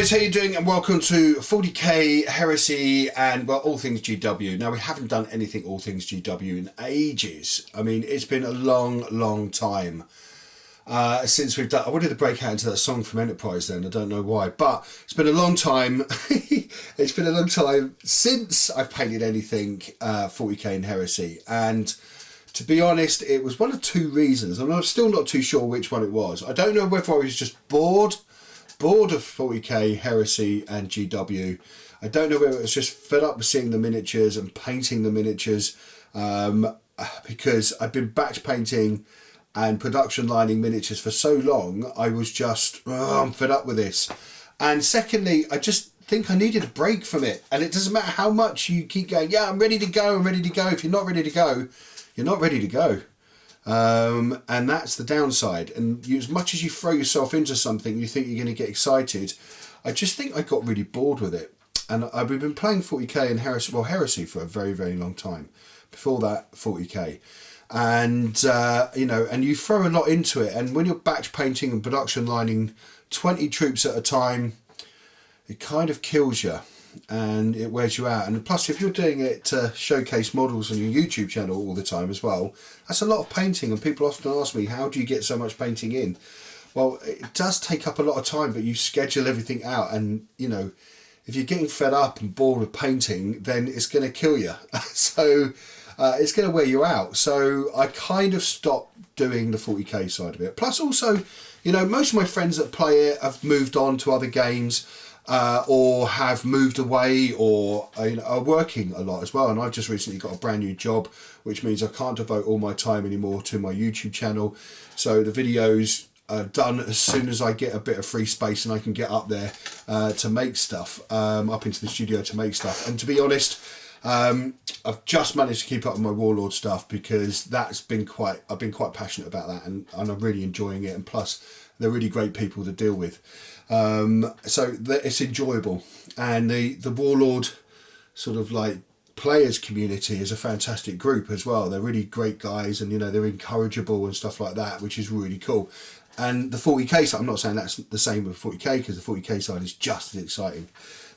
guys, how you doing? And welcome to 40k Heresy and, well, all things GW. Now, we haven't done anything all things GW in ages. I mean, it's been a long time since we've done... I wanted to break out into that song from Enterprise then, I don't know why, but it's been a long time. It's been a long time since I've painted anything 40k in Heresy, and to be honest, it was one of two reasons, and I'm still not too sure which one it was. I don't know whether I was just bored of 40k Heresy and GW. I don't know whether it was just fed up with seeing the miniatures and painting the miniatures, because I've been batch painting and production lining miniatures for so long. I was just, I'm fed up with this. And secondly, I just think I needed a break from it. And it doesn't matter how much you keep going, yeah, I'm ready to go, I'm ready to go. If you're not ready to go, you're not ready to go. And that's the downside. And as much as you throw yourself into something, you think you're going to get excited. I just think I got really bored with it. And I've been playing 40k and Heresy for a very long time. Before that, 40k. And, you know, and you throw a lot into it. And when you're batch painting and production lining 20 troops at a time, it kind of kills you. And it wears you out. And plus, if you're doing it to showcase models on your YouTube channel all the time as well, that's a lot of painting. And people often ask me, how do you get so much painting in? Well, it does take up a lot of time, but you schedule everything out. And, you know, if you're getting fed up and bored with painting, then it's going to kill you. So it's going to wear you out. So I kind of stopped doing the 40k side of it. Plus also, you know, most of my friends that play it have moved on to other games, or have moved away, or you know, are working a lot as well. And I've just recently got a brand new job, which means I can't devote all my time anymore to my YouTube channel. So the videos are done as soon as I get a bit of free space and I can get up there to make stuff, up into the studio to make stuff. And to be honest, I've just managed to keep up with my Warlord stuff, because that's been I've been quite passionate about that, and I'm really enjoying it. And plus, they're really great people to deal with. So it's enjoyable, and the Warlord sort of like players community is a fantastic group as well. They're really great guys, and you know, they're encourageable and stuff like that, which is really cool. And the 40k side, I'm not saying that's the same with 40k, because the 40k side is just as exciting,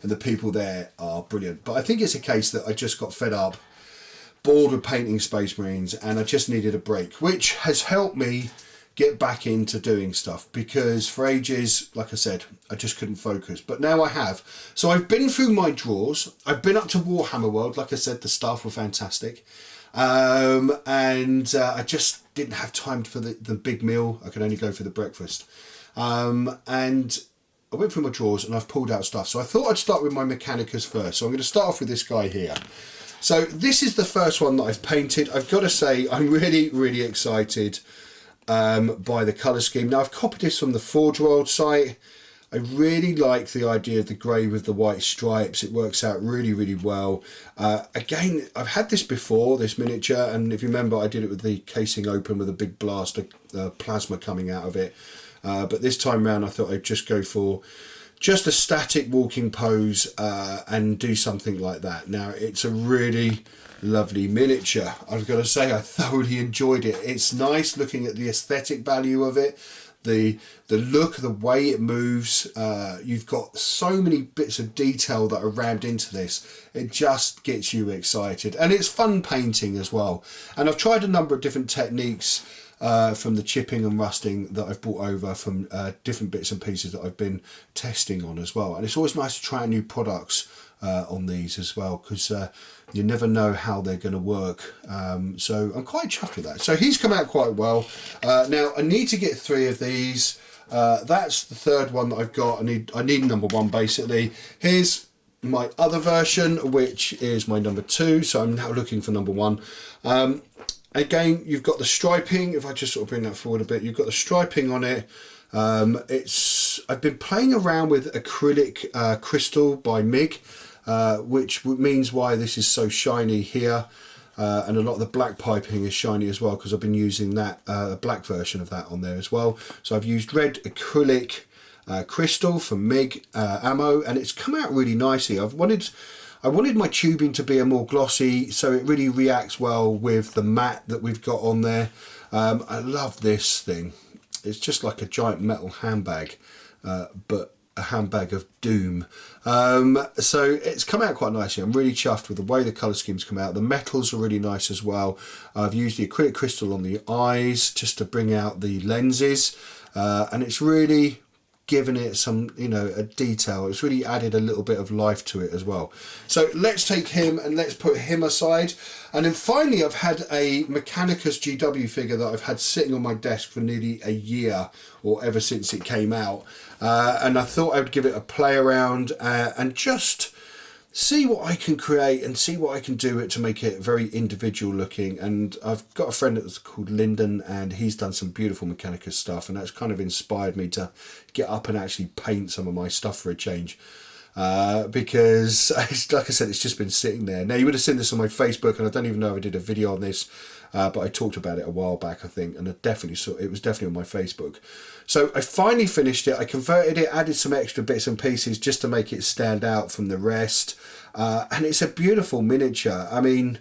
and the people there are brilliant. But I think it's a case that I just got fed up, bored with painting Space Marines, and I just needed a break, which has helped me get back into doing stuff, because for ages, like I said, I just couldn't focus. But now I have. So I've been through my drawers. I've been up to Warhammer World. Like I said, the staff were fantastic. And I just didn't have time for the big meal. I could only go for the breakfast. And I went through my drawers and I've pulled out stuff. So I thought I'd start with my Mechanicus first. So I'm going to start off with this guy here. So this is the first one that I've painted. I've got to say, I'm really excited by the colour scheme. Now, I've copied this from the Forge World site. I really like the idea of the grey with the white stripes. It works out really well. Again, I've had this before, this miniature, and if you remember, I did it with the casing open with a big blast of plasma coming out of it. But this time round, I thought I'd just go for just a static walking pose and do something like that. Now, it's a really lovely miniature. I've got to say, I thoroughly enjoyed it. It's nice looking at the aesthetic value of it, the look, the way it moves. You've got so many bits of detail that are rammed into this. It just gets you excited, and it's fun painting as well. And I've tried a number of different techniques from the chipping and rusting that I've brought over from different bits and pieces that I've been testing on as well. And it's always nice to try new products on these as well, because you never know how they're going to work. So I'm quite chuffed with that. So he's come out quite well. Now I need to get 3 of these. That's the third one that I've got. I need number 1 basically. Here's my other version, which is my number 2. So I'm now looking for number 1. Again, you've got the striping. If I just sort of bring that forward a bit, you've got the striping on it. I've been playing around with acrylic crystal by MIG, which means why this is so shiny here, and a lot of the black piping is shiny as well, because I've been using that black version of that on there as well. So I've used red acrylic crystal from MIG ammo, and it's come out really nicely. I wanted my tubing to be a more glossy, so it really reacts well with the matte that we've got on there. I love this thing. It's just like a giant metal handbag, but a handbag of doom. So it's come out quite nicely. I'm really chuffed with the way the colour schemes come out. The metals are really nice as well. I've used the acrylic crystal on the eyes just to bring out the lenses, and it's really given it some, you know, a detail. It's really added a little bit of life to it as well. So let's take him and let's put him aside. And then finally, I've had a Mechanicus GW figure that I've had sitting on my desk for nearly a year, or ever since it came out. And I thought I would give it a play around and just see what I can create and see what I can do it to make it very individual looking. And I've got a friend that's called Lyndon, and he's done some beautiful Mechanicus stuff, and that's kind of inspired me to get up and actually paint some of my stuff for a change. Because, like I said, it's just been sitting there. Now, you would have seen this on my Facebook, and I don't even know if I did a video on this, but I talked about it a while back, I think, and I definitely saw it was definitely on my Facebook. So I finally finished it. I converted it, added some extra bits and pieces just to make it stand out from the rest, and it's a beautiful miniature. I mean,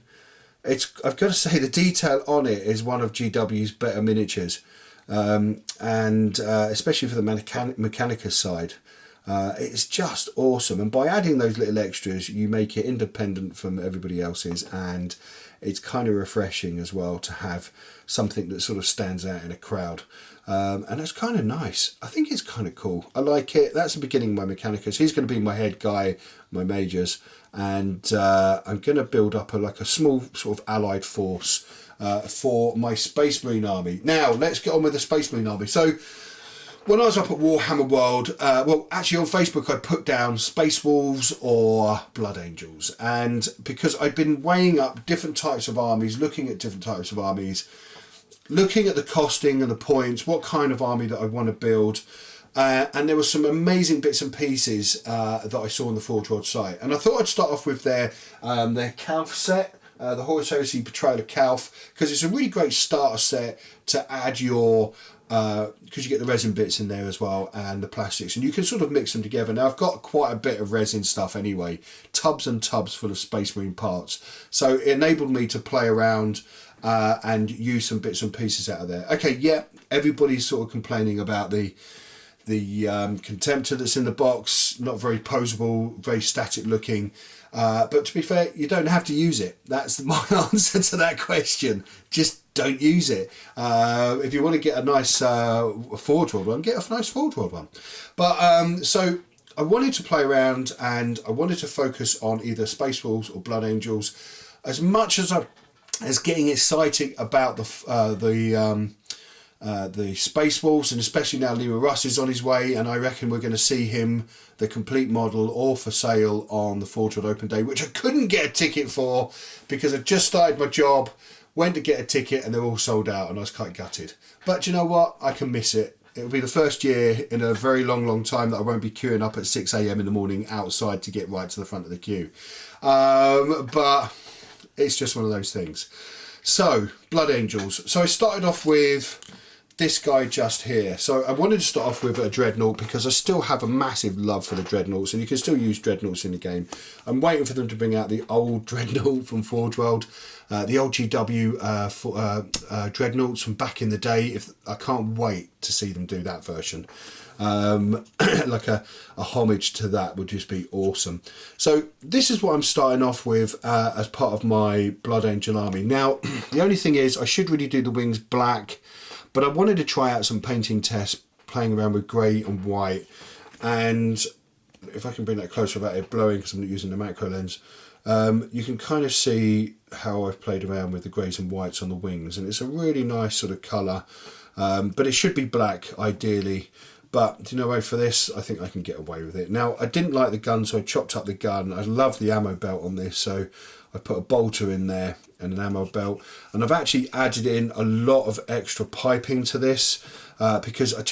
I've got to say the detail on it is one of GW's better miniatures, and especially for the Mechanicus side. It's just awesome, and by adding those little extras you make it independent from everybody else's, and it's kind of refreshing as well to have something that sort of stands out in a crowd, and that's kind of nice. I think it's kind of cool. I like it. That's the beginning of my Mechanicus. He's going to be my head guy, my majors, and I'm going to build up a small sort of allied force for my Space Marine army. Now let's get on with the Space Marine army. So when I was up at Warhammer World, well, actually on Facebook, I put down Space Wolves or Blood Angels. And because I'd been weighing up different types of armies, looking at different types of armies, looking at the costing and the points, what kind of army that I want to build. And there were some amazing bits and pieces that I saw on the Forge World site. And I thought I'd start off with their Calf set. The Horus Heresy Betrayal of Calf, because it's a really great starter set to add your, because you get the resin bits in there as well and the plastics, and you can sort of mix them together. Now I've got quite a bit of resin stuff anyway, tubs and tubs full of Space Marine parts, so it enabled me to play around and use some bits and pieces out of there. Okay, yeah, everybody's sort of complaining about the Contemptor that's in the box, not very posable, very static looking. But to be fair, you don't have to use it. That's my answer to that question. Just don't use it. If you want to get a nice Forge World one, get a nice Forge World one. But so I wanted to play around, and I wanted to focus on either Space Wolves or Blood Angels, as much as getting excited about the Space Wolves, and especially now Lima Russ is on his way, and I reckon we're going to see him, the complete model, all for sale on the Forge World Open Day, which I couldn't get a ticket for because I just started my job, went to get a ticket, and they're all sold out, and I was quite gutted. But you know what? I can miss it. It'll be the first year in a very long time that I won't be queuing up at 6 a.m. in the morning outside to get right to the front of the queue. But it's just one of those things. So, Blood Angels. So I started off with this guy just here. So I wanted to start off with a Dreadnought because I still have a massive love for the Dreadnoughts, and you can still use Dreadnoughts in the game. I'm waiting for them to bring out the old Dreadnought from Forge World, the old GW Dreadnoughts from back in the day. I can't wait to see them do that version. Like a homage to that would just be awesome. So this is what I'm starting off with as part of my Blood Angel army. Now, the only thing is I should really do the wings black, but I wanted to try out some painting tests, playing around with grey and white. And if I can bring that closer without it blowing, because I'm not using the macro lens, you can kind of see how I've played around with the greys and whites on the wings. And it's a really nice sort of colour, but it should be black ideally. But you know, for this, I think I can get away with it. Now, I didn't like the gun, so I chopped up the gun. I love the ammo belt on this, so I put a bolter in there and an ammo belt. And I've actually added in a lot of extra piping to this because I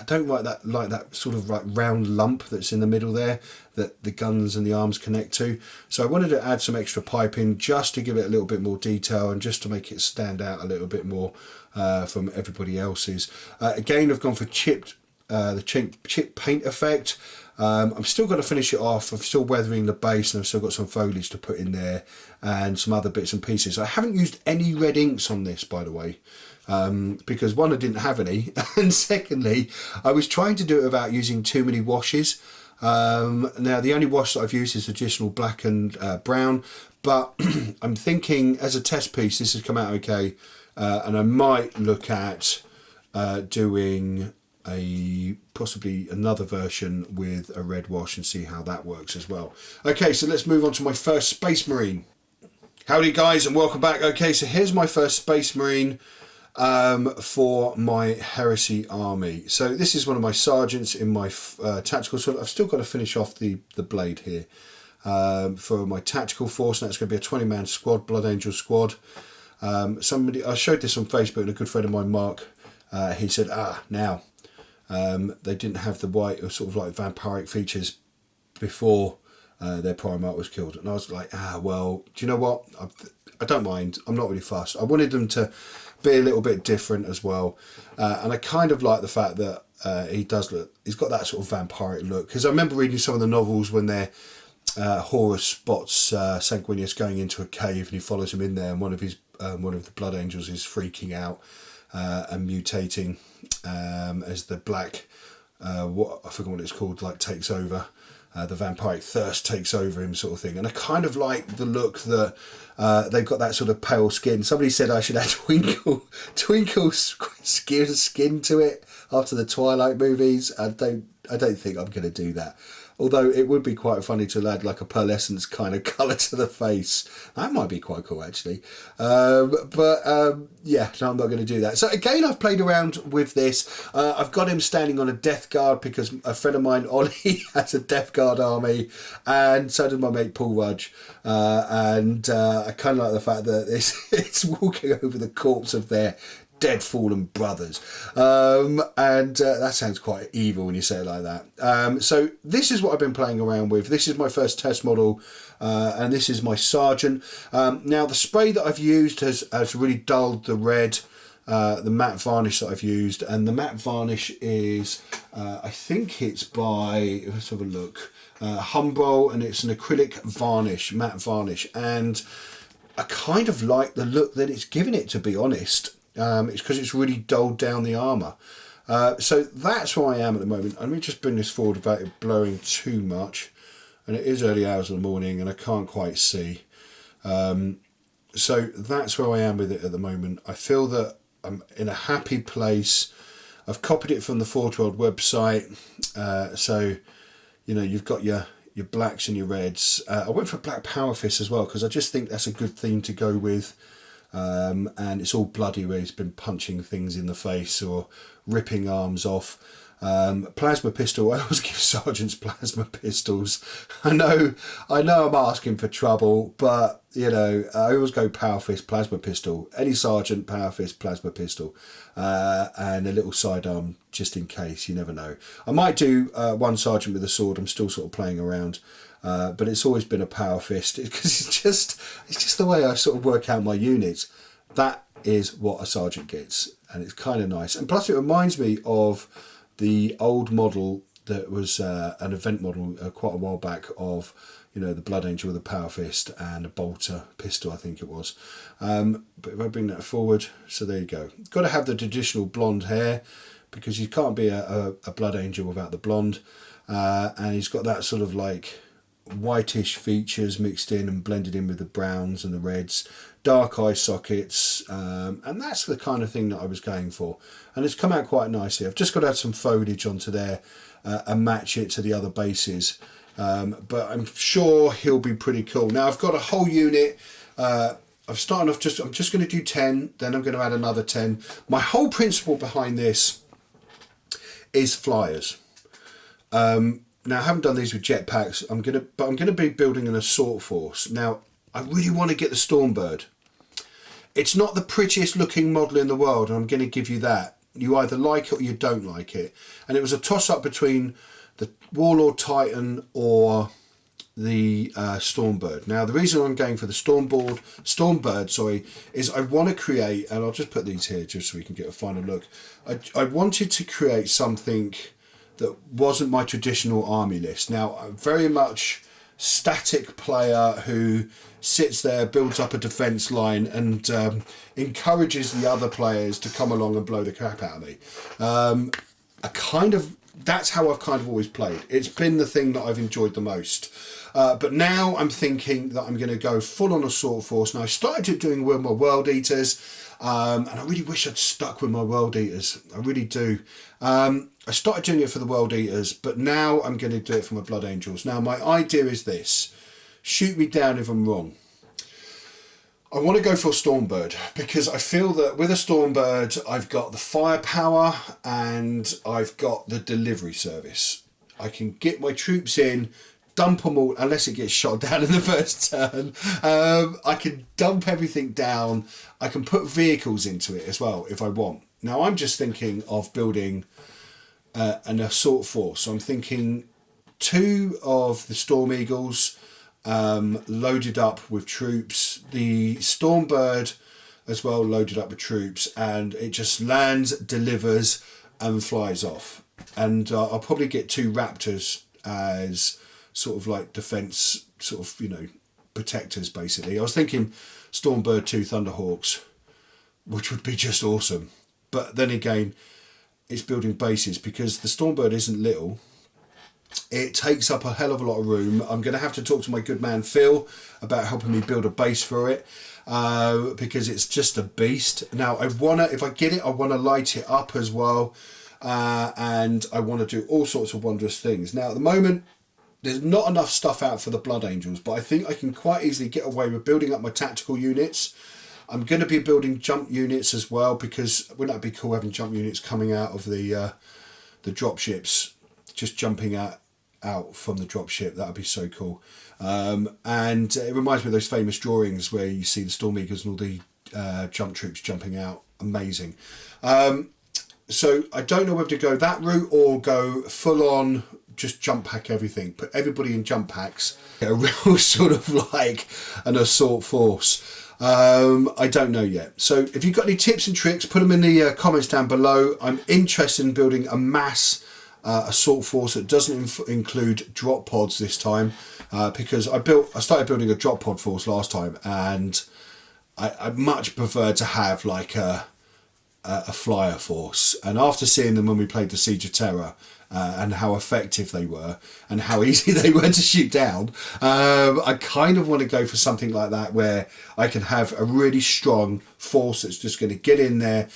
don't like that sort of like round lump that's in the middle there that the guns and the arms connect to. So I wanted to add some extra piping just to give it a little bit more detail and just to make it stand out a little bit more from everybody else's. Again, I've gone for the chip paint effect. I'm still got to finish it off. I'm still weathering the base, and I've still got some foliage to put in there and some other bits and pieces. I haven't used any red inks on this, by the way, because one, I didn't have any, and secondly, I was trying to do it without using too many washes. Now, the only wash that I've used is additional black and brown, but I'm thinking as a test piece, this has come out okay, and I might look at doing possibly another version with a red wash and see how that works as well. Okay, so let's move on to my first Space Marine. Howdy guys, and welcome back. Okay, so here's my first Space Marine for my Heresy army. So this is one of my sergeants in my tactical squad. I've still got to finish off the blade here for my tactical force. Now it's going to be a 20-man squad, Blood Angel squad. I showed this on Facebook, and a good friend of mine, Mark, he said, now they didn't have the white or sort of like vampiric features before their Primarch was killed. And I was like, well, do you know what? I don't mind. I'm not really fussed. I wanted them to be a little bit different as well. And I kind of like the fact that he's got that sort of vampiric look. Because I remember reading some of the novels when Horus spots Sanguinius going into a cave, and he follows him in there, and one of the Blood Angels is freaking out and mutating as the black, I forget what it's called, like takes over. The vampiric thirst takes over him, sort of thing. And I kind of like the look that they've got, that sort of pale skin. Somebody said I should add twinkle skin to it after the Twilight movies. I don't think I'm going to do that. Although it would be quite funny to add like a pearlescence kind of colour to the face. That might be quite cool, actually. Yeah, no, I'm not going to do that. So again, I've played around with this. I've got him standing on a Death Guard because a friend of mine, Ollie, has a Death Guard army, and so does my mate Paul Rudge. I kind of like the fact that it's walking over the corpse of their dead fallen brothers, and that sounds quite evil when you say it like that. So this is what I've been playing around with. This is my first test model, and this is my sergeant. Now the spray that I've used has really dulled the red, the matte varnish that I've used, and the matte varnish is I think it's by, let's have a look, Humbrol, and it's an acrylic varnish, matte varnish, and I kind of like the look that it's given it, to be honest. It's because it's really dulled down the armour. So that's where I am at the moment. Let me just bring this forward without it blurring too much. And it is early hours of the morning and I can't quite see. So that's where I am with it at the moment. I feel that I'm in a happy place. I've copied it from the Forge World website. So, you know, you've got your blacks and your reds. I went for Black Power Fist as well because I just think that's a good theme to go with. And it's all bloody where he's been punching things in the face or ripping arms off. Plasma pistol, I always give sergeants plasma pistols. I know I'm asking for trouble, but you know, I always go power fist, plasma pistol. Any sergeant, power fist, plasma pistol, and a little sidearm just in case. You never know. I might do one sergeant with a sword. I'm still sort of playing around. But it's always been a power fist because it's just the way I sort of work out my units. That is what a sergeant gets, and it's kind of nice. And plus, it reminds me of the old model that was an event model quite a while back of, you know, the Blood Angel with a power fist and a bolter pistol, I think it was. But if I bring that forward, so there you go. Got to have the traditional blonde hair because you can't be a Blood Angel without the blonde, and he's got that sort of like whitish features mixed in and blended in with the browns and the reds, dark eye sockets, and that's the kind of thing that I was going for, and it's come out quite nicely. I've just got to add some foliage onto there and match it to the other bases, but I'm sure he'll be pretty cool. Now I've got a whole unit. I'm just going to do 10, then I'm going to add another 10. My whole principle behind this is flyers. Now I haven't done these with jetpacks. I'm gonna be building an assault force. Now I really want to get the Stormbird. It's not the prettiest looking model in the world, and I'm going to give you that. You either like it or you don't like it. And it was a toss up between the Warlord Titan or the Stormbird. Now the reason I'm going for the Stormbird, is I want to create, and I'll just put these here just so we can get a final look. I wanted to create something that wasn't my traditional army list. Now, I'm very much static player who sits there, builds up a defence line, and encourages the other players to come along and blow the crap out of me. That's how I've kind of always played. It's been the thing that I've enjoyed the most. But now I'm thinking that I'm going to go full on Assault Force. Now I started doing with my World Eaters, and I really wish I'd stuck with my World Eaters. I really do. I started doing it for the World Eaters, but now I'm going to do it for my Blood Angels. Now my idea is this. Shoot me down if I'm wrong. I want to go for a Stormbird because I feel that with a Stormbird I've got the firepower and I've got the delivery service. I can get my troops in, dump them all, unless it gets shot down in the first turn. I can dump everything down. I can put vehicles into it as well if I want. Now I'm just thinking of building an assault force. So I'm thinking 2 of the Storm Eagles, loaded up with troops, the Stormbird as well loaded up with troops, and it just lands, delivers and flies off. And I'll probably get 2 Raptors as sort of like defence, sort of, you know, protectors basically. I was thinking Stormbird 2 Thunderhawks, which would be just awesome. But then again, it's building bases because the Stormbird isn't little. It takes up a hell of a lot of room. I'm going to have to talk to my good man Phil about helping me build a base for it, because it's just a beast. Now if I get it, I want to light it up as well, and I want to do all sorts of wondrous things. Now at the moment there's not enough stuff out for the Blood Angels, but I think I can quite easily get away with building up my tactical units. I'm going to be building jump units as well, because wouldn't that be cool having jump units coming out of the drop ships, just jumping out from the drop ship. That would be so cool. And it reminds me of those famous drawings where you see the Storm Eagles and all the jump troops jumping out. Amazing. So I don't know whether to go that route or go full on just jump pack everything, put everybody in jump packs, get a real sort of like an assault force. I don't know yet. So if you've got any tips and tricks, put them in the comments down below. I'm interested in building a mass assault force that doesn't include drop pods this time, because I started building a drop pod force last time, and I much prefer to have like a flyer force. And after seeing them when we played the Siege of Terror, and how effective they were and how easy they were to shoot down, I kind of want to go for something like that where I can have a really strong force that's just going to get in there,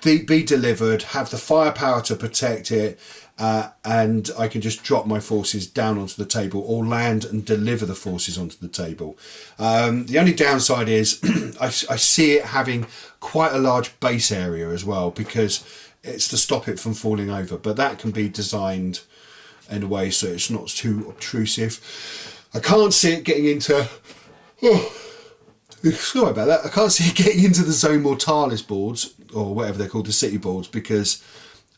be delivered, have the firepower to protect it, and I can just drop my forces down onto the table or land and deliver the forces onto the table. The only downside is I see it having quite a large base area as well, because it's to stop it from falling over, but that can be designed in a way so it's not too obtrusive. I can't see it getting into... sorry about that. I can't see it getting into the Zone Mortalis boards, or whatever they're called, the city boards, because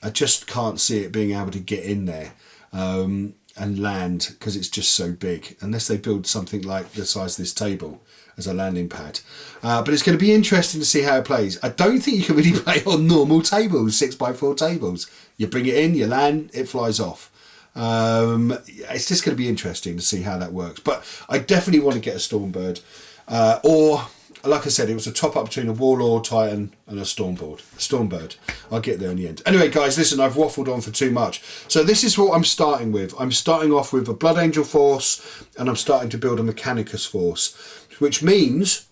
I just can't see it being able to get in there and land, because it's just so big, unless they build something like the size of this table as a landing pad. But it's going to be interesting to see how it plays. I don't think you can really play on normal tables, 6x4 tables. You bring it in, you land, it flies off. It's just going to be interesting to see how that works. But I definitely want to get a Stormbird, or like I said, it was a top up between a Warlord Titan and a Stormbird. I'll get there in the end. Anyway, guys, listen, I've waffled on for too much. So this is what I'm starting with. I'm starting off with a Blood Angel force, and I'm starting to build a Mechanicus force, which means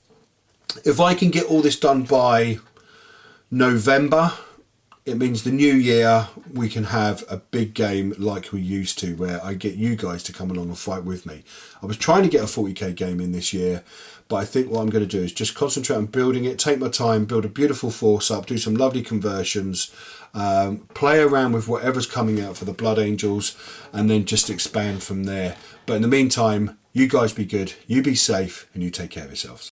if I can get all this done by November, it means the new year we can have a big game like we used to, where I get you guys to come along and fight with me. I was trying to get a 40k game in this year, but I think what I'm going to do is just concentrate on building it, take my time, build a beautiful force up, do some lovely conversions, play around with whatever's coming out for the Blood Angels, and then just expand from there. But in the meantime, you guys be good, you be safe, and you take care of yourselves.